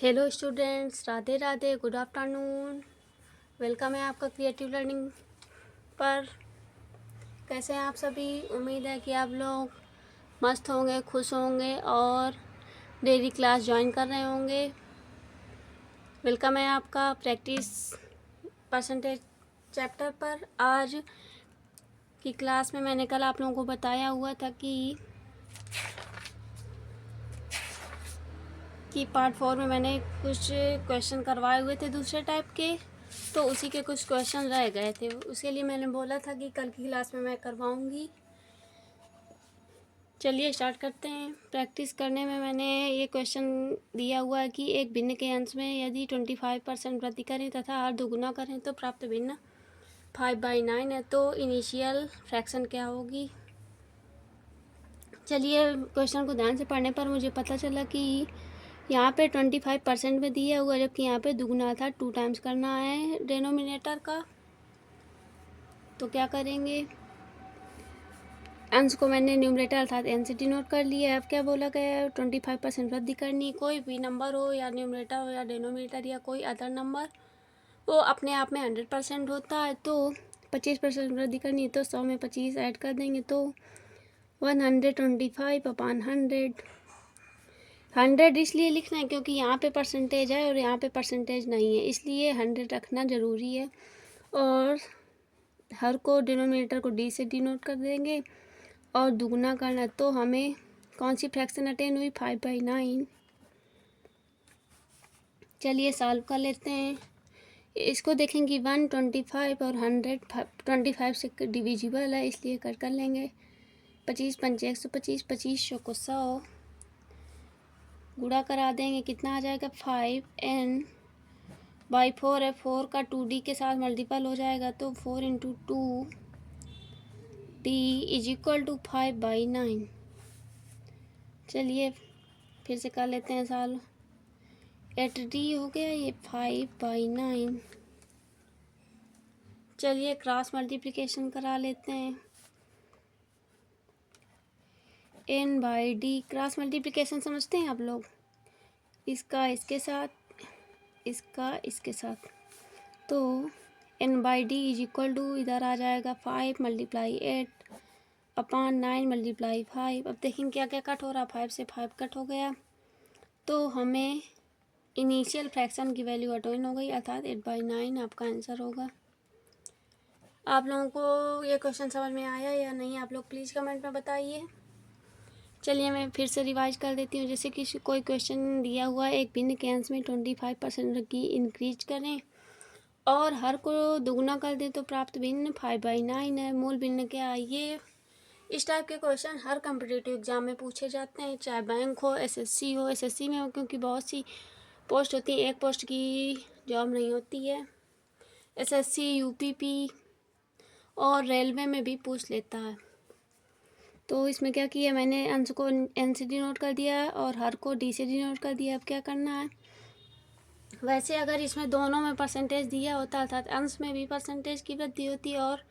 Hello students, Radhe Radhe, good afternoon. Welcome है आपका creative learning पर। कैसे हैं आप सभी? उम्मीद है कि आप लोग मस्त होंगे, खुश होंगे और डेली क्लास ज्वाइन कर रहे होंगे। वेलकम है आपका प्रैक्टिस परसेंटेज चैप्टर पर। आज की क्लास में मैंने कल आप लोगों को बताया हुआ था कि पार्ट 4 में मैंने कुछ क्वेश्चन करवाए हुए थे दूसरे टाइप के, तो उसी के कुछ क्वेश्चन रह गए थे। उसके लिए मैंने बोला था कि कल की क्लास में मैं करवाऊंगी। चलिए स्टार्ट करते हैं। प्रैक्टिस करने में मैंने ये क्वेश्चन दिया हुआ है कि एक भिन्न के अंश में यदि 25% वृद्धि करें तथा r दोगुना करें तो प्राप्त भिन्न 5/9 है, तो इनिशियल फ्रैक्शन क्या होगी। चलिए क्वेश्चन को ध्यान से पढ़ने पर मुझे पता चला कि यहाँ पे 25% में दिया हुआ, जबकि यहाँ पे दुगुना था, 2 टाइम्स करना है डिनोमिनेटर का। तो क्या करेंगे, अंश को मैंने न्यूमरेटर अर्थात एन से डिनोट कर लिया है। अब क्या बोला गया है, 25% वृद्धि करनी। कोई भी नंबर हो, या न्यूमरेटर हो या डिनोमिनेटर या कोई अदर नंबर, वो अपने आप में 100% होता है। तो 25% वृद्धि करनी है तो 100 में 25 ऐड कर देंगे तो 125/100। 100 इसलिए लिखना है क्योंकि यहाँ पे परसेंटेज है और यहाँ पे परसेंटेज नहीं है, इसलिए 100 रखना ज़रूरी है। और हर को डिनोमिनेटर को डी से डिनोट कर देंगे और दुगना करना, तो हमें कौन सी फ्रैक्शन अटेन हुई, 5/9। चलिए सॉल्व कर लेते हैं। इसको देखेंगे 125 और 100 25 से डिविजिबल है, इसलिए कर लेंगे। 25 पंचे 125, 25 को 100 गुणा करा देंगे, कितना आ जाएगा 5n/4 है। 4 का 2d के साथ मल्टीपल हो जाएगा तो 4 × 2d = 5/9। चलिए फिर से कर लेते हैं सॉल्व। 8d हो गया, ये 5/9। चलिए क्रॉस मल्टीप्लिकेशन करा लेते हैं। n/d क्रॉस मल्टीप्लिकेशन समझते हैं आप लोग, इसका इसके साथ, इसका इसके साथ। तो n/d = इधर आ जाएगा 5 × 8/9 × 5। अब देखेंगे क्या क्या कट हो रहा है, 5 से 5 कट हो गया, तो हमें इनिशियल फ्रैक्शन की वैल्यू अटेन हो गई, अर्थात 8/9 आपका आंसर होगा। आप लोगों को ये क्वेश्चन समझ में आया या नहीं, आप लोग प्लीज़ कमेंट में बताइए। चलिए मैं फिर से रिवाइज कर देती हूँ। जैसे कि कोई क्वेश्चन दिया हुआ है, एक भिन्न के अंश में 25% की इंक्रीज करें और हर को दुगना कर दें तो प्राप्त भिन्न 5/9 है। मूल भिन्न क्या है। ये इस टाइप के क्वेश्चन हर कम्पिटिटिव एग्जाम में पूछे जाते हैं, चाहे बैंक हो, एसएससी हो। एसएससी में हो क्योंकि बहुत सी पोस्ट होती है, एक पोस्ट की जॉब नहीं होती है। एसएससी, यूपीपी और रेलवे में भी पूछ लेता है। तो इसमें क्या किया मैंने, अंश को एन से डिनोट कर दिया और हर को डी से डिनोट कर दिया। अब क्या करना है, वैसे अगर इसमें दोनों में परसेंटेज दिया होता, अर्थात अंश में भी परसेंटेज की वृद्धि होती और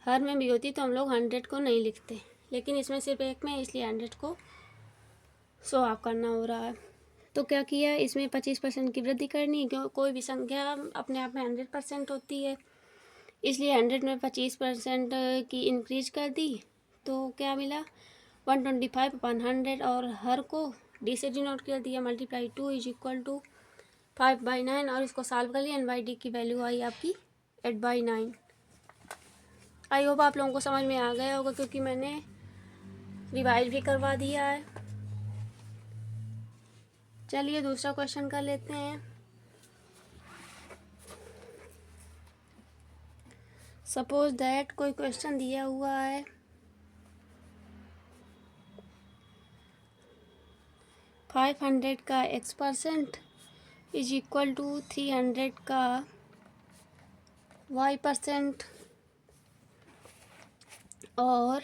हर में भी होती, तो हम लोग 100 को नहीं लिखते, लेकिन इसमें सिर्फ एक में, इसलिए 100 को शो ऑफ करना हो रहा है। तो क्या किया, इसमें 25% की वृद्धि करनी, क्यों कोई भी संख्या अपने आप में 100% होती है, इसलिए 100 में 25% की इंक्रीज कर दी। तो क्या मिला, 125/100 और हर को डी से डिनोट कर दिया, ×2 = 5/9 और इसको सॉल्व कर लिया। n/d की वैल्यू आई आपकी 8/9। आई होप आप लोगों को समझ में आ गया होगा, क्योंकि मैंने रिवाइज भी करवा दिया है। चलिए दूसरा क्वेश्चन कर लेते हैं। सपोज दैट कोई क्वेश्चन दिया हुआ है, 500 का x% = 300 का y% और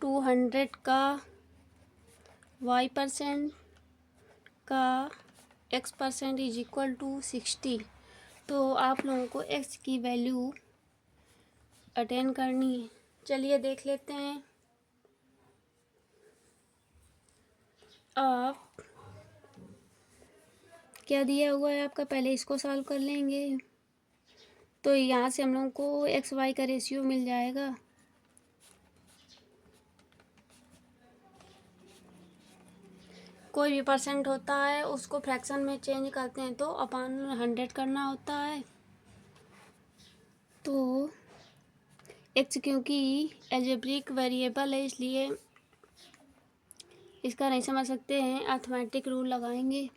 200 का y% का x% = 60। तो आप लोगों को x की वैल्यू अटेन करनी है। चलिए देख लेते हैं। अब क्या दिया हुआ है आपका, पहले इसको सॉल्व कर लेंगे। तो यहाँ से हम लोगों को एक्स वाई का रेशियो मिल जाएगा। कोई भी परसेंट होता है उसको फ्रैक्शन में चेंज करते हैं तो अपॉन 100 करना होता है। तो एक्स क्योंकि एल्जेब्रिक वेरिएबल है इसलिए इसका नहीं समझ सकते हैं, अर्थमेटिक रूल लगाएंगे।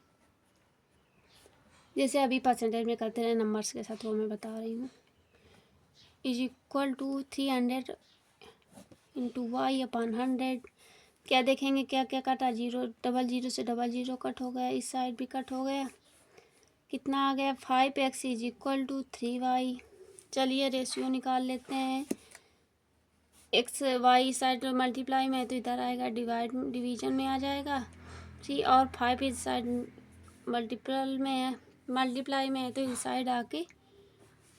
जैसे अभी परसेंटेज में करते रहे नंबर्स के साथ, वो मैं बता रही हूँ। Is equal to 300 into Y upon 100। क्या देखेंगे क्या क्या कटा, जीरो, डबल जीरो से डबल जीरो कट हो गया, इस साइड भी कट हो गया। कितना आ गया, 5x is equal to 3y। चलिए रेशियो निकाल लेते हैं। एक्स वाई साइड मल्टीप्लाई में है तो इधर आएगा, डिवीजन में आ जाएगा 3, और 5 इस साइड मल्टीपल में है, मल्टीप्लाई में है तो इस साइड आके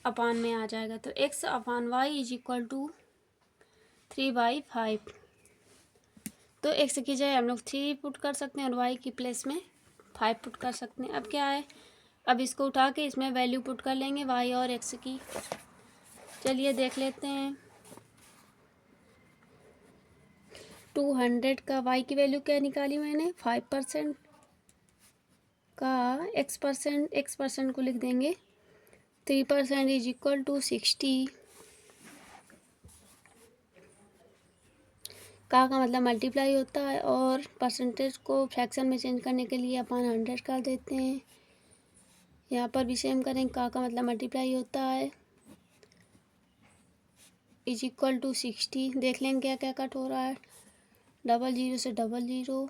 अपान में आ जाएगा। तो x upon Y is equal to 3/5। तो x की जगह हम लोग 3 पुट कर सकते हैं और y की प्लेस में 5 पुट कर सकते हैं। अब क्या है, अब इसको उठा के इसमें वैल्यू पुट कर लेंगे y और x की। चलिए देख लेते हैं। 200 का y की वैल्यू क्या निकाली मैंने, 5% का x परसेंट को लिख देंगे 3% इज इक्वल टू 60। का मतलब मल्टीप्लाई होता है और परसेंटेज को फ्रैक्शन में चेंज करने के लिए अपन 100 कर देते हैं। यहाँ पर भी सेम करेंगे, का मतलब मल्टीप्लाई होता है, इज इक्वल टू 60। देख लेंगे क्या क्या कट हो रहा है, डबल जीरो से डबल जीरो,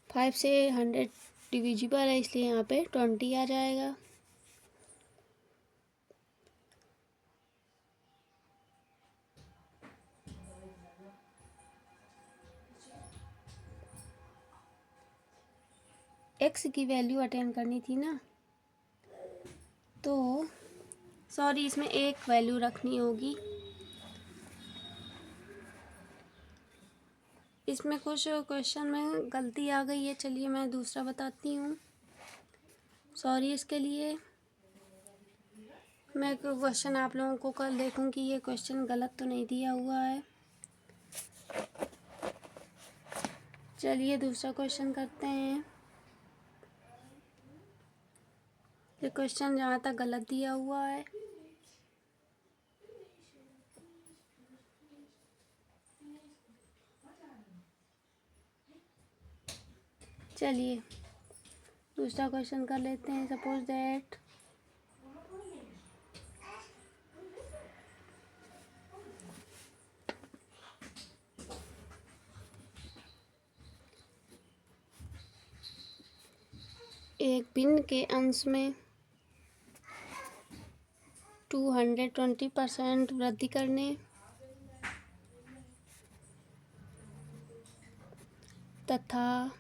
5 से 100 डिविजिबल है इसलिए यहाँ पे 20 आ जाएगा। एक्स की वैल्यू अटेंड करनी थी ना, तो सॉरी इसमें एक वैल्यू रखनी होगी। इसमें कुछ क्वेश्चन में गलती आ गई है, चलिए मैं दूसरा बताती हूँ। सॉरी इसके लिए। मैं क्वेश्चन आप लोगों को कल देखूँ कि ये क्वेश्चन गलत तो नहीं दिया हुआ है। चलिए दूसरा क्वेश्चन करते हैं। ये क्वेश्चन जहाँ तक गलत दिया हुआ है, चलिए दूसरा क्वेश्चन कर लेते हैं। सपोज दैट एक भिन्न के अंश में 220% वृद्धि करने तथा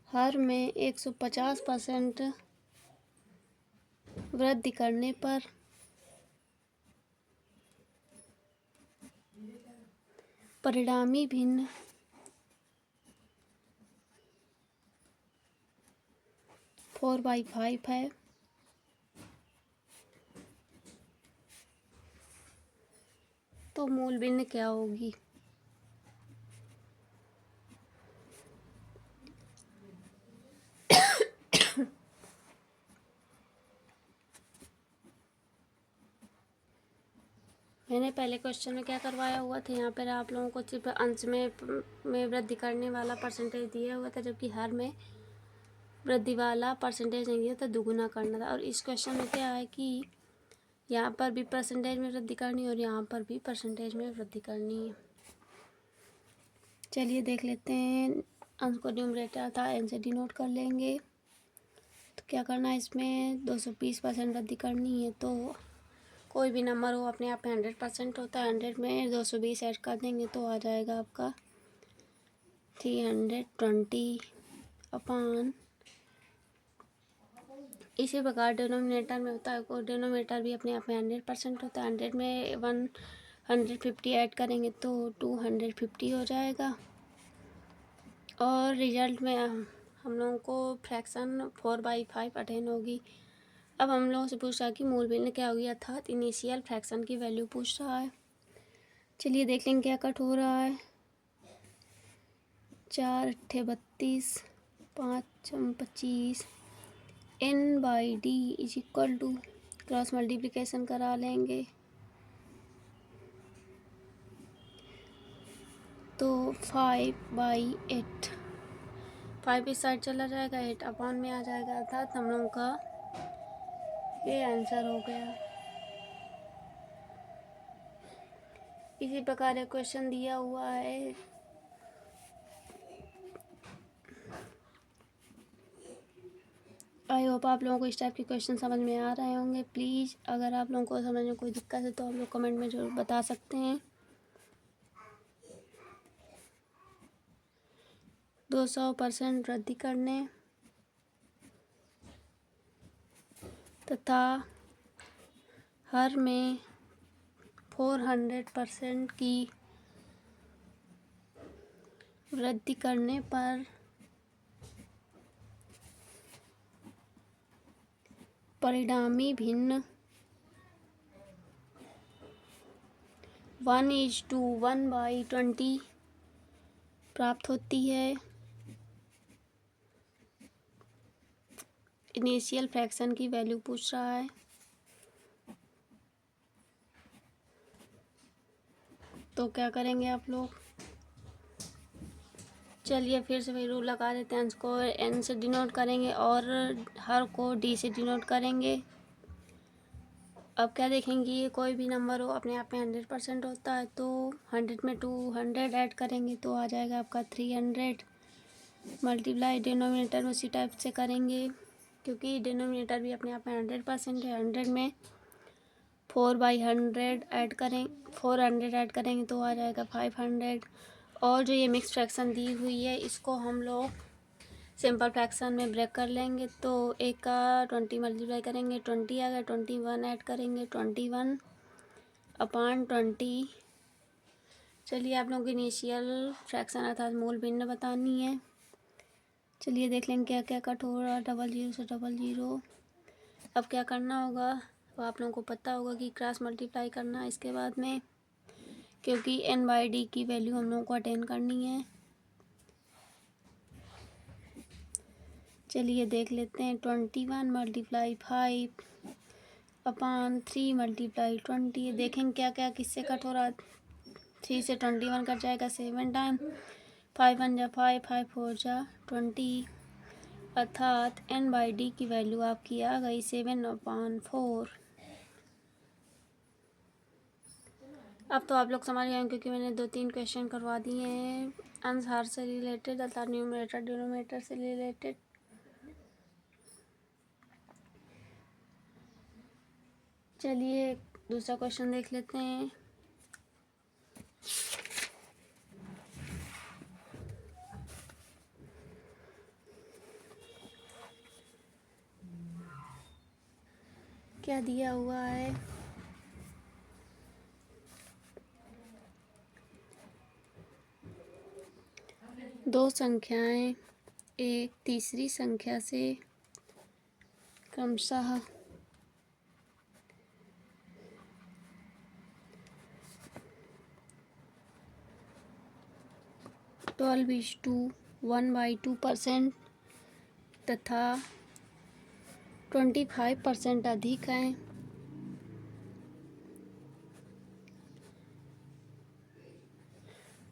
हर में 150% वृद्धि करने पर परिणामी भिन्न 4/5 है। तो मूल भिन्न क्या होगी। मैंने पहले क्वेश्चन में क्या करवाया हुआ था, यहाँ पर आप लोगों को सिर्फ अंश में वृद्धि करने वाला परसेंटेज दिया हुआ था, जबकि हर में वृद्धि वाला परसेंटेज नहीं दिया था, दुगुना करना था। और इस क्वेश्चन में क्या है कि यहाँ पर भी परसेंटेज में वृद्धि करनी है और यहाँ पर भी परसेंटेज में वृद्धि करनी है। चलिए देख लेते हैं। अंश को न्यूमरेटर था एन से डिनोट कर लेंगे। तो क्या करना है, इसमें 220% वृद्धि करनी है। तो कोई भी नंबर हो अपने आप में 100% होता है, 100 में 220 ऐड कर देंगे तो आ जाएगा आपका 320 अपॉन। इसी प्रकार डिनोमिनेटर में होता है, डिनोमिनेटर भी अपने आप में 100% होता है। 100 में 150 ऐड करेंगे तो 250 हो जाएगा और रिजल्ट में हम लोगों को फ्रैक्शन 4/5 अटेन होगी। अब हम लोगों से पूछ रहा है कि मूल भिन्न क्या होगी, अर्थात इनिशियल फ्रैक्शन की वैल्यू पूछ रहा है। चलिए देख लेंगे क्या कट हो रहा है। 4 × 32, 5 × 25, n/d = क्रॉस मल्टीप्लिकेशन करा लेंगे तो 5/8, 5 इस साइड चला जाएगा, 8 अपॉन में आ जाएगा, अर्थात हम लोगों का ये आंसर हो गया। इसी प्रकार एक क्वेश्चन दिया हुआ है, आई होप आप लोगों को इस टाइप के क्वेश्चन समझ में आ रहे होंगे। प्लीज़ अगर आप लोगों को समझ में कोई दिक्कत है तो आप लोग कमेंट में ज़रूर बता सकते हैं। 200% वृद्धि करने तथा हर में 400% की वृद्धि करने पर परिणामी भिन्न 1:1/20 प्राप्त होती है। इनिशियल फ्रैक्शन की वैल्यू पूछ रहा है, तो क्या करेंगे आप लोग। चलिए फिर से वही रूल लगा देते हैं, अंश को n से डिनोट करेंगे और हर को d से डिनोट करेंगे। अब क्या देखेंगे, ये कोई भी नंबर हो अपने आप में 100% होता है, तो 100 में 200 ऐड करेंगे तो आ जाएगा आपका 300 मल्टीप्लाई डिनोमिनेटर में उसी टाइप से करेंगे, क्योंकि डिनोमिनेटर भी अपने आप में 100% है। 100 में 4/100 ऐड करें, 400 ऐड करेंगे तो आ जाएगा 500। और जो ये मिक्स फ्रैक्शन दी हुई है इसको हम लोग सिंपल फ्रैक्शन में ब्रेक कर लेंगे, तो एक का 20 मल्टीप्लाई करेंगे 20 आ गया, 21 ऐड करेंगे 21/20। चलिए आप लोगों की इनिशियल फ्रैक्शन अर्थात मूल भिन्न बतानी है। चलिए देख लेंगे क्या क्या कट हो रहा है। 00 से 00। अब क्या करना होगा, तो आप लोगों को पता होगा कि क्रॉस मल्टीप्लाई करना है इसके बाद में, क्योंकि n/d की वैल्यू हम लोगों को अटेन करनी है। चलिए देख लेते हैं। 21 × 5/3 × 20। देखेंगे क्या क्या किससे कट हो रहा है। 3 से 21 कट जाएगा 7 टाइम, 5 1 जा 5, 5 4 जा 20, अर्थात n/d की वैल्यू आपकी आ गई 7/4। अब तो आप लोग समझ गए क्योंकि मैंने 2-3 क्वेश्चन करवा दिए हैं अंश हर से रिलेटेड अर्थात न्यूमरेटर डिनोमिनेटर से रिलेटेड। चलिए दूसरा क्वेश्चन देख लेते हैं। क्या दिया हुआ है, दो संख्याएं एक तीसरी संख्या से क्रमशः 12:1/2% तथा 25% अधिक हैं,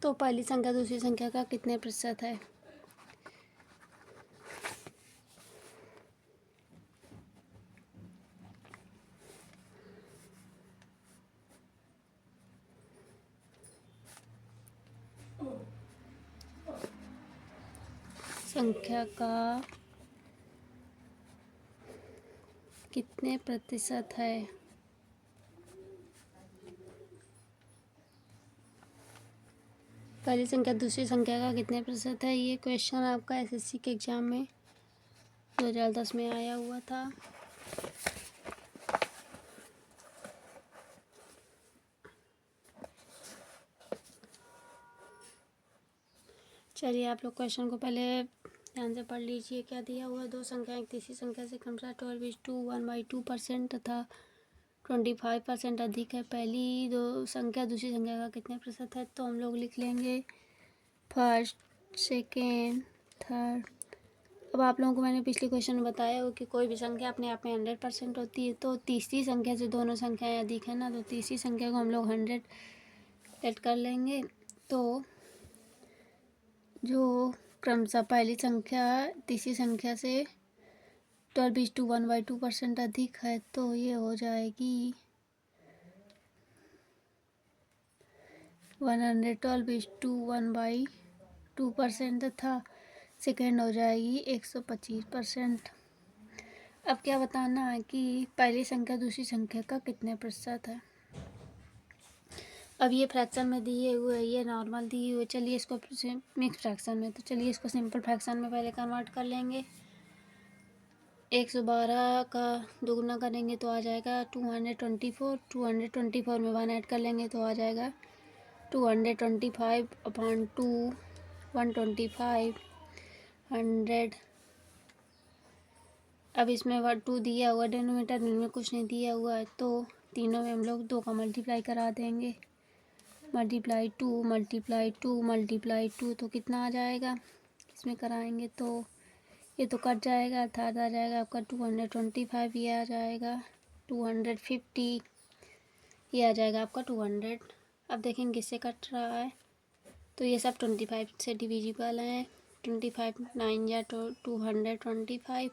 तो पहली संख्या दूसरी संख्या का कितने प्रतिशत है। संख्या का कितने प्रतिशत है। पहली संख्या दूसरी संख्या का कितने प्रतिशत है, ये क्वेश्चन आपका एसएससी के एग्ज़ाम में 2010 में आया हुआ था। चलिए आप लोग क्वेश्चन को पहले ध्यान से पढ़ लीजिए। क्या दिया हुआ, दो संख्या एक तीसरी संख्या से क्रमशः 12:1/2% तथा 25% अधिक है। पहली दो संख्या दूसरी संख्या का कितने प्रतिशत है? तो हम लोग लिख लेंगे फर्स्ट, सेकेंड, थर्ड। अब आप लोगों को मैंने पिछले क्वेश्चन में बताया हो कि कोई भी संख्या अपने आप में 100% होती है, तो तीसरी संख्या से दोनों संख्याएं अधिक है ना, तो तीसरी संख्या को हम लोग 100 ऐड कर लेंगे। तो जो क्रमशः पहली संख्या तीसरी संख्या से 12:1/2% अधिक है, तो ये हो जाएगी 112:1/2% तथा सेकेंड हो जाएगी 125%। अब क्या बताना है कि पहली संख्या दूसरी संख्या का कितने प्रतिशत है। अब ये फ्रैक्शन में दिए हुए, ये नॉर्मल दिए हुए, चलिए इसको मिक्स फ्रैक्शन में, तो चलिए इसको सिंपल फ्रैक्शन में पहले कन्वर्ट कर लेंगे। 112 का दुगुना करेंगे तो आ जाएगा 224। 224 में 1 ऐड कर लेंगे तो आ जाएगा 225/2, 125, 100। अब इसमें 2 दिया हुआ डिनोमिनेटर में कुछ नहीं दिया हुआ है, तो तीनों में हम लोग 2 का मल्टीप्लाई करा देंगे। मल्टीप्लाई 2 मल्टीप्लाई 2 मल्टीप्लाई 2, तो कितना आ जाएगा? इसमें कराएंगे तो ये तो कट जाएगा, अर्थात आ जाएगा आपका 225, ये आ जाएगा 250, ये आ जाएगा आपका 200। अब देखेंगे किससे कट रहा है, तो ये सब 25 से डिविजिबल हैं। 25 9 या 225,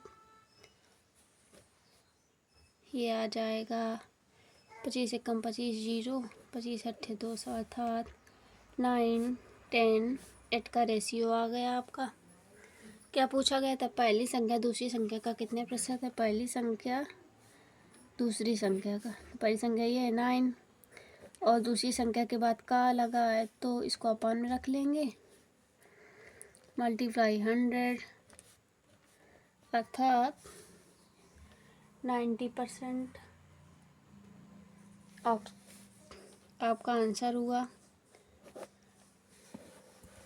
ये आ जाएगा 25 से कम 25 0, 25 8 200, अर्थात 9 10 8 का रेशियो आ गया आपका। क्या पूछा गया था? पहली संख्या दूसरी संख्या का कितने प्रतिशत है? पहली संख्या दूसरी संख्या का, पहली संख्या ये है 9 और दूसरी संख्या के बाद का लगा है, तो इसको अपन में रख लेंगे, मल्टीप्लाई 100, अर्थात 90% आपका आंसर हुआ।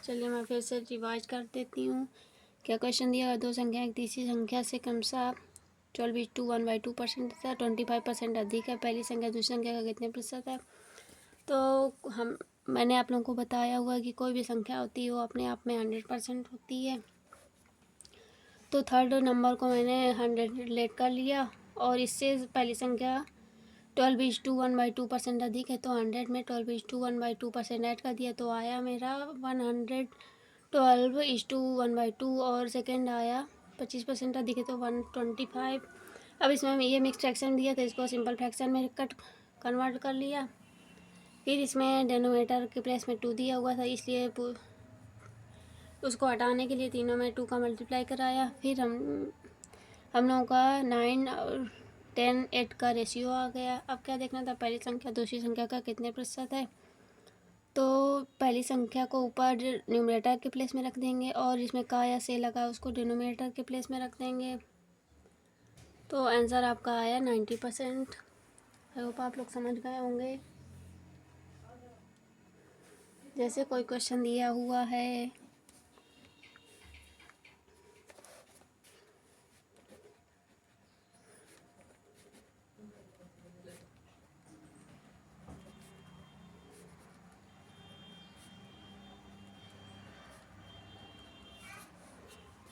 चलिए मैं फिर से रिवाइज कर देती हूँ। क्या क्वेश्चन दिया? दो संख्या एक तीसरी संख्या से क्रमशः 12:1/2% तथा 25% अधिक है। पहली संख्या दूसरी संख्या का कितने प्रतिशत है? तो मैंने आप लोगों को बताया हुआ कि कोई भी संख्या होती है वो अपने आप में 100% होती है। तो थर्ड नंबर को मैंने 100 रिलेट कर लिया और इससे पहली संख्या 12:1/2% अधिक है, तो 100 में 12:1/2% ऐड कर दिया, तो आया मेरा 112:1/2 और सेकेंड आया 25% अधिक है तो 125। अब इसमें ये मिक्स फ्रैक्शन दिया था, इसको सिंपल फ्रैक्शन में कन्वर्ट कर लिया। फिर इसमें डिनोमिनेटर के प्लेस में 2 दिया हुआ था, इसलिए उसको हटाने के लिए तीनों में 2 का मल्टीप्लाई कराया। फिर हम लोगों का 9 और 10 8 का रेशियो आ गया। अब क्या देखना था? पहली संख्या दूसरी संख्या का कितने प्रतिशत है। तो पहली संख्या को ऊपर न्यूमरेटर के प्लेस में रख देंगे और इसमें का या से लगा उसको डिनोमिनेटर के प्लेस में रख देंगे, तो आंसर आपका आया 90%। आई होप आप लोग समझ गए होंगे। जैसे कोई क्वेश्चन दिया हुआ है,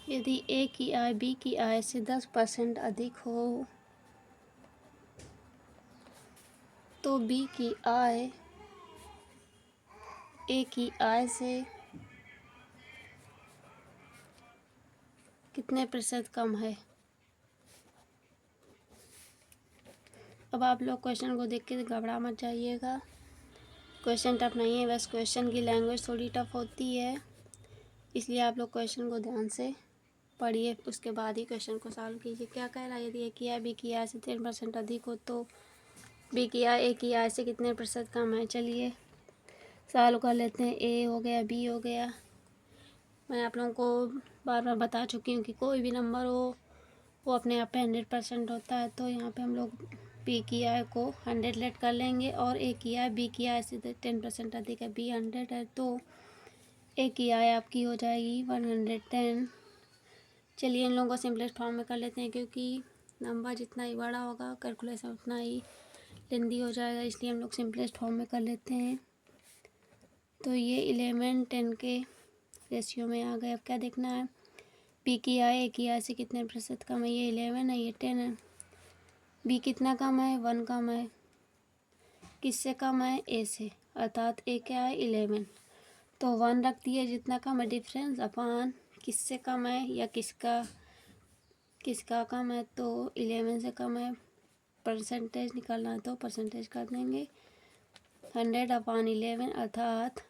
यदि ए की आय बी की आय से 10% अधिक हो तो बी की आय ए की आय से कितने प्रतिशत कम है। अब आप लोग क्वेश्चन को देख के घबरा मत जाइएगा, क्वेश्चन टफ नहीं है, बस क्वेश्चन की लैंग्वेज थोड़ी टफ होती है, इसलिए आप लोग क्वेश्चन को ध्यान से पढ़िए, उसके बाद ही क्वेश्चन को सॉल्व कीजिए। क्या कह रहा है? यदि ए की आय बी की आय से 10% अधिक हो तो बी की आय ए की आय से कितने प्रतिशत कम है। चलिए सॉल्व कर लेते हैं। ए हो गया, बी हो गया। मैं आप लोगों को बार बार बता चुकी हूँ कि कोई भी नंबर हो वो अपने आप पे 100% होता है, तो यहाँ पे हम लोग बी की आय को 100 लेट कर लेंगे और ए की आय बी की आय से 10% अधिक है। बी 100 है तो ए की आई आपकी हो जाएगी 110। चलिए इन लोगों को सिंपलेस्ट फॉर्म में कर लेते हैं, क्योंकि नंबर जितना ही बड़ा होगा कैलकुलेशन उतना ही लेंदी हो जाएगा, इसलिए हम लोग सिंपलेस्ट फॉर्म में कर लेते हैं। तो ये 11:10 के रेशियो में आ गए। अब क्या देखना है, बी की आई ए की आई से कितने प्रतिशत कम है। ये 11 है, ये 10 है। बी कितना कम है, 1 कम है। किससे कम है, ए से, अर्थात ए क्या है, 11। तो 1 रख दिए, जितना कम है डिफरेंस अपान किससे कम है या किसका कम है, तो 11 से कम है। परसेंटेज निकालना है तो परसेंटेज कर देंगे 100/11, अर्थात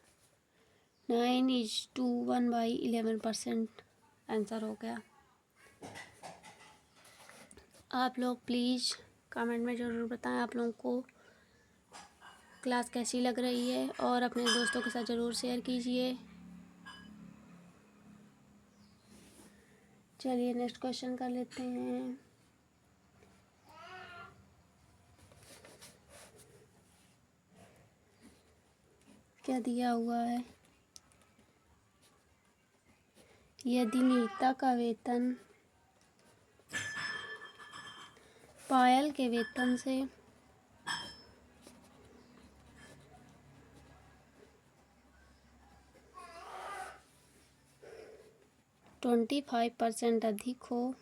9:1/11% आंसर हो गया। आप लोग प्लीज़ कमेंट में ज़रूर बताएं आप लोगों को क्लास कैसी लग रही है, और अपने दोस्तों के साथ ज़रूर शेयर कीजिए। चलिए नेक्स्ट क्वेश्चन कर लेते हैं। क्या दिया हुआ है, यदि नीता का वेतन पायल के वेतन से 25% अधिक हो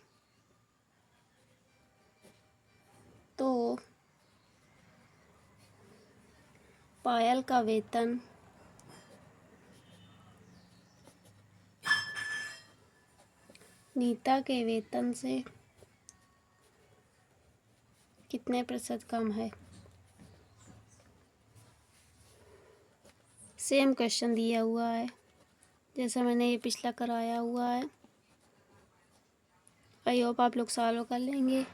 तो पायल का वेतन नीता के वेतन से कितने प्रतिशत कम है। सेम क्वेश्चन दिया हुआ है जैसा मैंने ये पिछला कराया हुआ है। आई होप आप लोग सॉल्व कर लेंगे।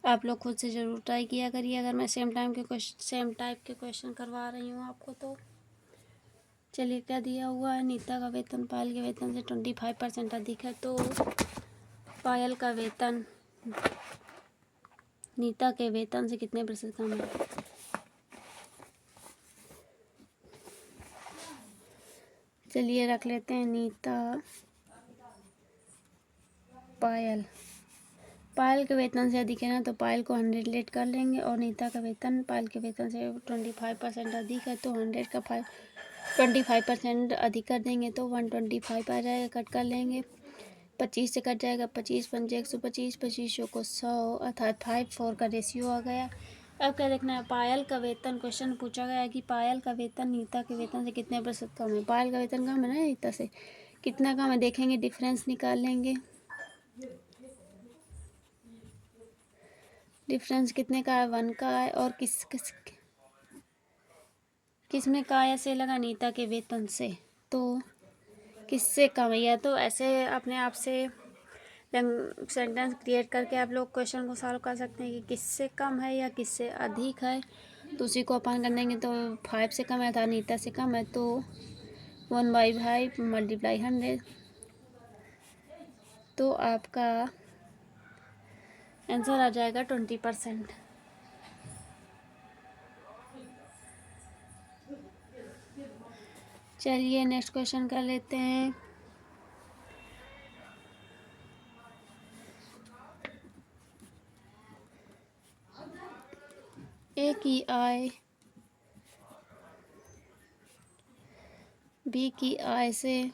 आप लोग खुद से ज़रूर ट्राई किया करिए, अगर मैं सेम टाइप के क्वेश्चन करवा रही हूँ आपको तो। चलिए क्या दिया हुआ है, नीता का वेतन पायल के वेतन से 25% अधिक है, तो पायल का वेतन नीता के वेतन से कितने प्रतिशत कम है। चलिए रख लेते हैं नीता पायल के वेतन से अधिक है ना, तो पायल को 100 लेट कर लेंगे, और नीता का वेतन पायल के वेतन से 25% अधिक है, तो 100 का 25% अधिक कर देंगे तो 125 आ जाएगा। कट कर लेंगे, 25 से कट जाएगा, 25 पंजे 125, 25 को 100, अर्थात 5:4 का रेशियो आ गया। अब क्या देखना है, पायल का वेतन, क्वेश्चन पूछा गया है कि पायल का वेतन नीता के वेतन से कितने प्रतिशत कम है। पायल का वेतन कम है ना नीता से, कितना कम है देखेंगे, डिफरेंस निकाल लेंगे। डिफरेंस कितने का है, 1 का है, और किस में का ऐसे लगा, नीता के वेतन से, तो किससे कम है। या तो ऐसे अपने आप से सेंटेंस क्रिएट करके आप लोग क्वेश्चन को सॉल्व कर सकते हैं कि किससे कम है या किससे अधिक है, तो उसी को अपन कर देंगे। तो 5 से कम है था, नीता से कम है, तो 1/5 × 100, तो आपका आंसर आ जाएगा 20%। चलिए नेक्स्ट क्वेश्चन कर लेते हैं। ए की आय बी की आय से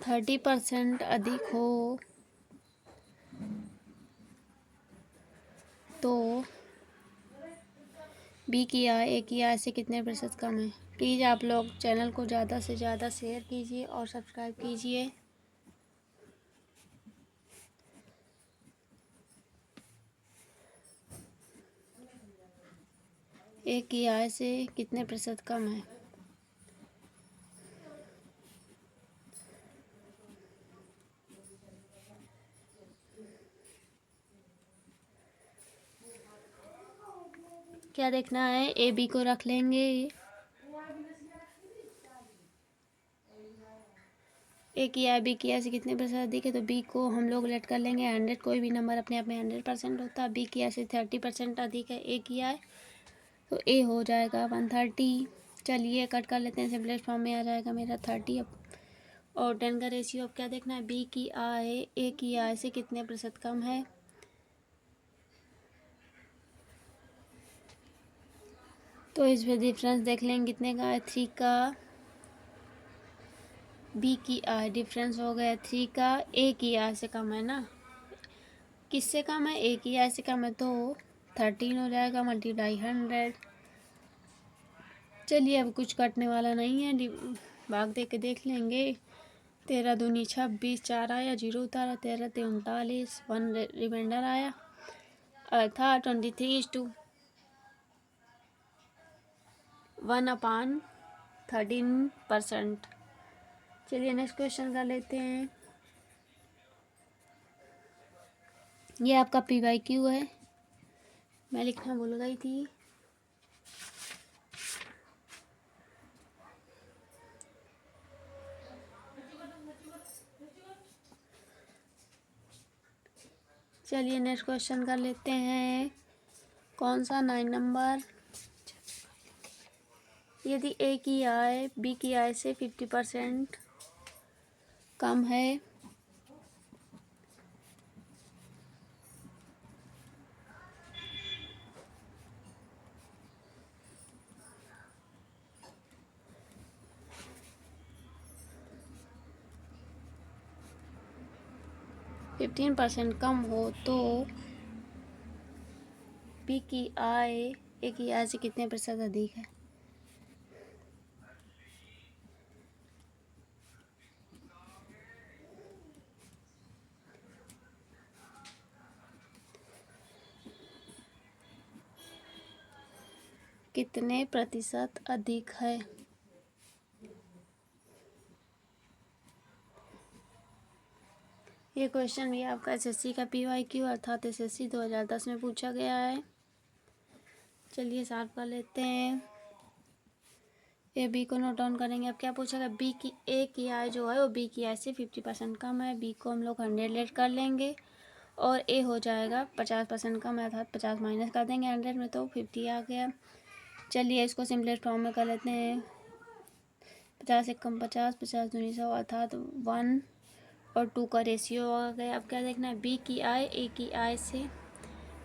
30% अधिक हो तो बी की आय ए की आय से कितने प्रतिशत कम है। प्लीज़ आप लोग चैनल को ज़्यादा से ज़्यादा शेयर कीजिए और सब्सक्राइब कीजिए। ए की आय से कितने प्रतिशत कम है। क्या देखना है, ए बी को रख लेंगे, ए की आय बी की आय से कितने प्रतिशत अधिक है, तो बी को हम लोग लेट कर लेंगे 100। कोई भी नंबर अपने आप में 100% होता है। बी की आय से 30% अधिक है ए की आय, तो ए हो जाएगा 130। चलिए कट कर लेते हैं, सिंपलेस्ट फॉर्म में आ जाएगा मेरा 30 और 10 का रेशियो। अब क्या देखना है, बी की आय ए की आय से कितने प्रतिशत कम है। तो इसमें डिफरेंस देख लेंगे कितने का है, 3 का। बी की आय डिफरेंस हो गया 3 का, ए की आय से कम है ना, किससे कम है, ए की आय से कम है, तो 13 हो जाएगा मल्टीप्लाई 100। चलिए अब कुछ कटने वाला नहीं है, भाग दे के देख लेंगे। 13 दूनी 26, 4 आया, 0 उतारा, 13 ते 39, 1 रिमाइंडर आया, अर्थात 23:1/13%। चलिए नेक्स्ट क्वेश्चन कर लेते हैं। ये आपका PYQ है, मैं लिखना भूल गई थी। चलिए नेक्स्ट क्वेश्चन कर लेते हैं, कौन सा 9 नंबर। यदि ए की आय बी की आय से 50% कम है, %15 कम हो, तो बी की आय ए की आय से कितने प्रतिशत अधिक है। कितने प्रतिशत अधिक है। ये क्वेश्चन भी आपका SSC का PYQ अर्थात SSC 2010 में पूछा गया है। चलिए सॉल्व कर लेते हैं। ए बी को नोट डाउन करेंगे। अब क्या पूछेगा, बी की ए की आय जो है वो बी की आय से 50% कम है। बी को हम लोग 100 लेट कर लेंगे और ए हो जाएगा 50% कम है, अर्थात 50 माइनस कर देंगे 100 में, तो 50 आ गया। चलिए इसको सिंपलेस्ट फॉर्म में कर लेते हैं। 50 से कम 50, 50 दूनी 100, अर्थात 1 और 2 का रेशियो आ गया। अब क्या देखना है, बी की आय ए की आय से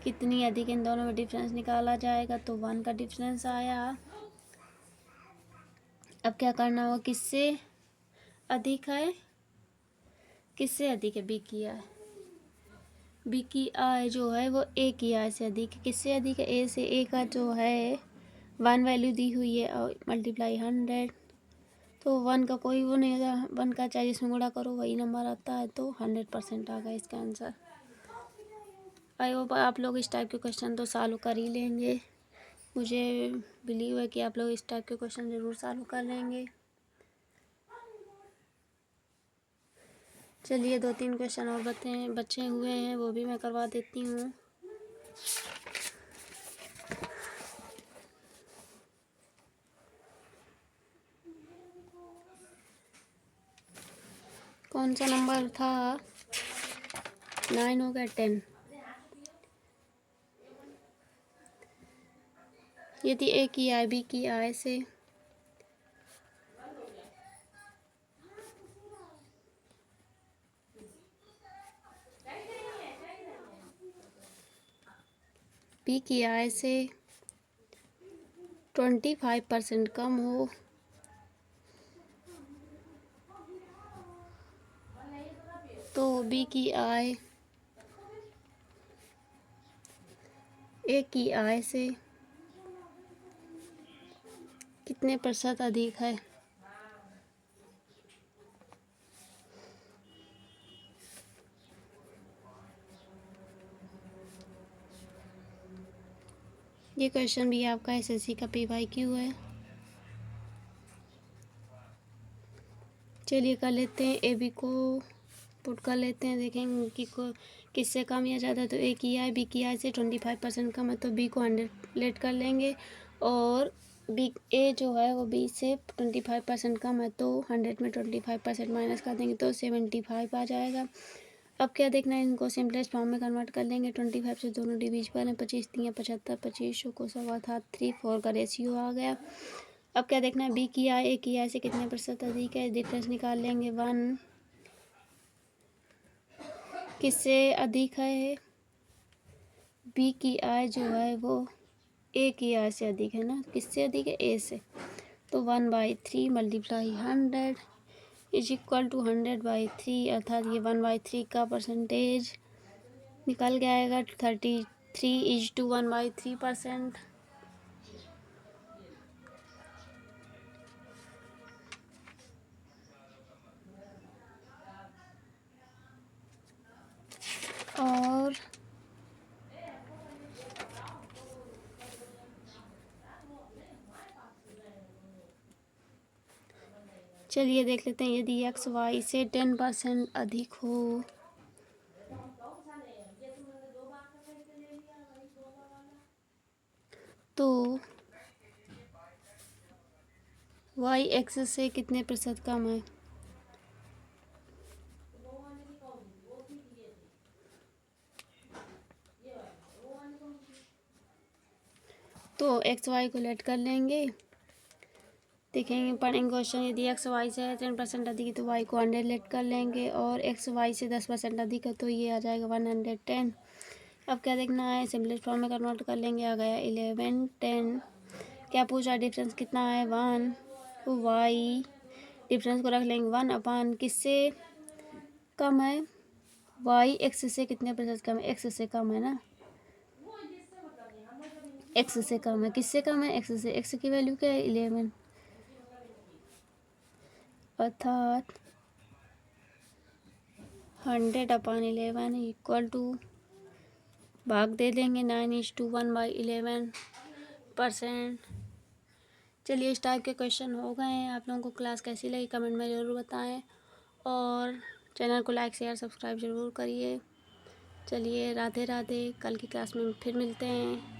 कितनी अधिक, इन दोनों में डिफरेंस निकाला जाएगा, तो 1 का डिफरेंस आया। अब क्या करना होगा, किससे अधिक है, किससे अधिक है, बी की आय। बी की आय जो है वो ए की आय से अधिक है। किससे अधिक है, ए से। ए का जो है 1 वैल्यू दी हुई है और मल्टीप्लाई 100, तो 1 का कोई वो नहीं होगा, 1 का चाहे जिसमें गुणा करो वही नंबर आता है, तो 100% आ गया इसका आंसर। आई होप आप लोग इस टाइप के क्वेश्चन तो सॉल्व कर ही लेंगे। मुझे बिलीव है कि आप लोग इस टाइप के क्वेश्चन ज़रूर सॉल्व कर लेंगे। चलिए 2-3 क्वेश्चन और बचे हुए हैं, वो भी मैं करवा देती हूँ। कौन सा नंबर था, 9 हो गया, 10। यदि ए की आय बी की आय से बी की आय से 25% कम हो, तो बी की आय ए की आय से कितने प्रतिशत अधिक है। ये क्वेश्चन भी आपका SSC का PYQ है। चलिए कर लेते हैं, ए बी को पुट कर लेते हैं, देखेंगे कि किससे कम या ज़्यादा। तो ए की आय बी की आय से 25% कम है, तो बी को 100 लेट कर लेंगे और बी ए जो है वो बी से 25% कम है, तो 100 में 25% माइनस कर देंगे, तो 75 आ जाएगा। अब क्या देखना है, इनको सिंपलेस्ट फॉर्म में कन्वर्ट कर लेंगे। 25 से दोनों डिविजिबल हैं, 25 3 75, 25 को 100 अर्थात 3-4 का रेशियो आ गया। अब क्या देखना है, बी की आई ए की आई से कितने प्रतिशत अधिक है, डिफरेंस निकाल लेंगे। 1 किससे अधिक है, बी की आई जो है वो ए की आई से अधिक है ना, किससे अधिक है, ए से। तो 1/3 मल्टीप्लाई 100 इज इक्वल टू 100/3, अर्थात ये 1/3 का परसेंटेज निकल के आएगा 33:1/3%। और चलिए देख लेते हैं, यदि एक्स वाई से 10% अधिक हो तो वाई एक्स से कितने प्रतिशत कम है। तो एक्स वाई को लेट कर लेंगे, देखेंगे पढ़ेंगे क्वेश्चन। यदि एक्स वाई से 10% अधिक है तो वाई को 100 लेट कर लेंगे, और एक्स वाई से 10% अधिक है तो ये आ जाएगा 110। अब क्या देखना है, सिंपलेस्ट फॉर्म में कन्वर्ट कर लेंगे, आ गया 11 10। क्या पूछा, डिफरेंस कितना है 1, तो वाई डिफरेंस को रख लेंगे 1 किससे कम है, वाई एक्स से कितने प्रतिशत कम है, एक्स से कम है ना, एक्स से कम है, किससे कम है, एक्स से। एक्स की वैल्यू क्या है 11, अर्थात 100/11 इक्वल टू, भाग दे देंगे 9:1/11%। चलिए इस टाइप के क्वेश्चन हो गए हैं। आप लोगों को क्लास कैसी लगी कमेंट में ज़रूर बताएं, और चैनल को लाइक शेयर सब्सक्राइब ज़रूर करिए। चलिए राधे राधे, कल की क्लास में फिर मिलते हैं।